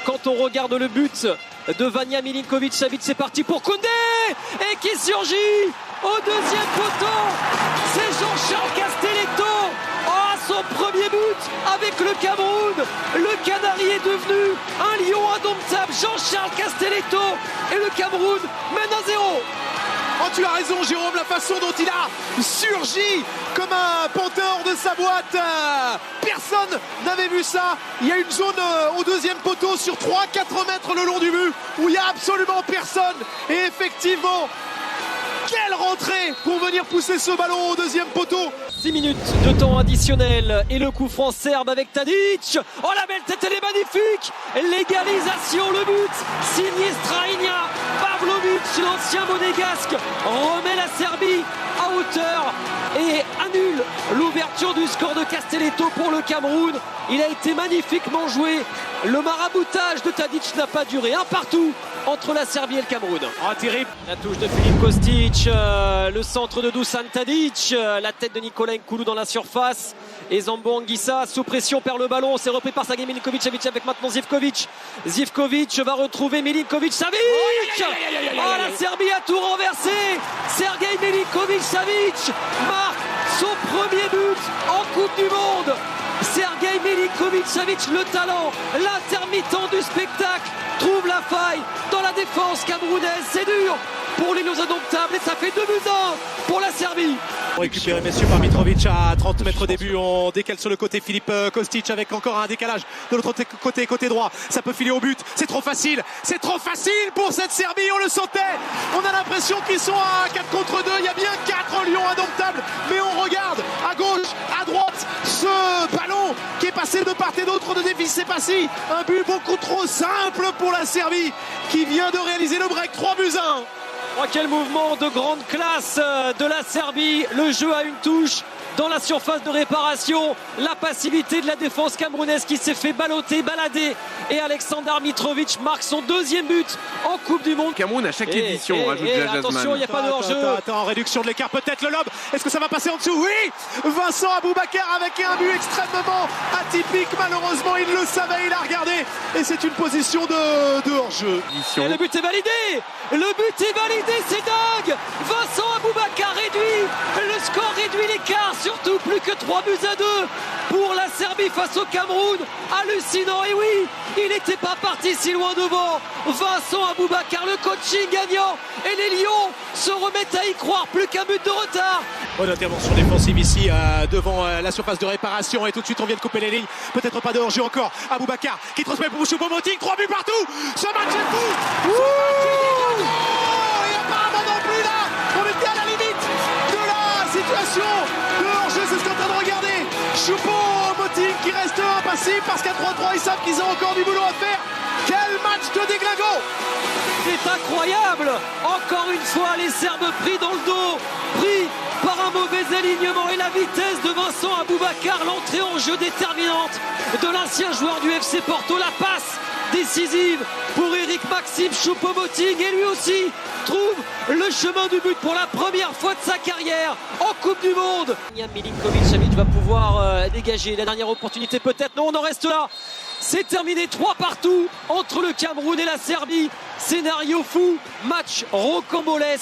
quand on regarde le but de Vanja Milinković-Savić. C'est parti pour Koundé et qui surgit au deuxième poteau. C'est Jean-Charles Castelletto. Son premier but avec le Cameroun. Le Canari est devenu un lion indomptable. Jean-Charles Castelletto et le Cameroun mène à 0. Oh, tu as raison Jérôme, la façon dont il a surgi comme un panthère de sa boîte. Personne n'avait vu ça. Il y a une zone au deuxième poteau sur 3-4 mètres le long du but où il n'y a absolument personne. Et effectivement, quelle rentrée pour venir pousser ce ballon au deuxième poteau. 6 minutes de temps additionnel et le coup franc serbe avec Tadić. Oh, la belle tête, elle est magnifique. L'égalisation, le but signé Strahina. Pavlović, l'ancien monégasque, remet la Serbie à hauteur et annule l'ouverture du score de Castelletto pour le Cameroun. Il a été magnifiquement joué. Le maraboutage de Tadić n'a pas duré. Un partout entre la Serbie et le Cameroun. Oh, terrible. La touche de Filip Kostic, le centre de Dusan Tadić, la tête de Nicolas Nkoulou dans la surface. Et Zambo Anguissa sous pression perd le ballon. C'est repris par Sergej Milinković-Savić avec maintenant Zivković. Zivković va retrouver Milinković-Savić. Oh, la Serbie a tout renversé. Sergej Milinković-Savić marque son premier but en Coupe du Monde. Sergej Milinković-Savić, le talent, l'intermittent du spectacle, trouve la faille dans la défense camerounaise. C'est dur pour les Lions indomptables et ça fait 2-1 pour la Serbie. Récupéré messieurs par Mitrovic à 30 mètres des buts. On décale sur le côté Filip Kostic avec encore un décalage de l'autre côté droit. Ça peut filer au but. C'est trop facile pour cette Serbie. On le sentait. On a l'impression qu'ils sont à 4 contre 2. Il y a bien 4 Lions indomptables. Mais on regarde à gauche, à droite, ce ballon qui est passé de part et d'autre de défi. C'est passé. Un but beaucoup trop simple pour la Serbie qui vient de réaliser le break. 3-1. Oh, quel mouvement de grande classe de la Serbie. Le jeu à une touche dans la surface de réparation. La passivité de la défense camerounaise qui s'est fait balloter, balader. Et Aleksandar Mitrovic marque son deuxième but en Coupe du Monde. Cameroun à chaque édition rajoute Jasman. Attention, il n'y a pas de hors-jeu. Attends, réduction de l'écart, peut-être le lob. Est-ce que ça va passer en dessous? Oui. Vincent Aboubakar avec un but extrêmement atypique. Malheureusement, il le savait, il a regardé. Et c'est une position de hors-jeu. Et le but est validé. Le but est validé, c'est dingue. Vincent Aboubakar réduit le score, réduit l'écart. Surtout plus que 3-2 pour la Serbie face au Cameroun. Hallucinant, et oui, il n'était pas parti si loin devant. Vincent Aboubakar, le coaching gagnant. Et les Lions se remettent à y croire, plus qu'un but de retard. Bonne intervention défensive ici devant la surface de réparation. Et tout de suite, on vient de couper les lignes. Peut-être pas de hors-jeu encore. Aboubakar qui transmet pour Choupo-Moting. 3 buts partout. Ce match est fou. Et apparemment non plus là. On était à la limite de la situation. De hors-jeu, c'est ce qu'on est en train de regarder. Choupo-Moting qui reste impassible parce qu'à 3-3, ils savent qu'ils ont encore du boulot à faire. Quel match de déglingo! C'est incroyable. Encore une fois, les Serbes pris dans le dos, pris par un mauvais alignement et la vitesse de Vincent Aboubakar, l'entrée en jeu déterminante de l'ancien joueur du FC Porto, la passe décisive pour Eric Maxime Choupo-Moting et lui aussi trouve le chemin du but pour la première fois de sa carrière en Coupe du Monde. Milinković-Savić va pouvoir dégager la dernière opportunité, peut-être. Non, on en reste là. C'est terminé 3-3 entre le Cameroun et la Serbie. Scénario fou, match rocambolesque.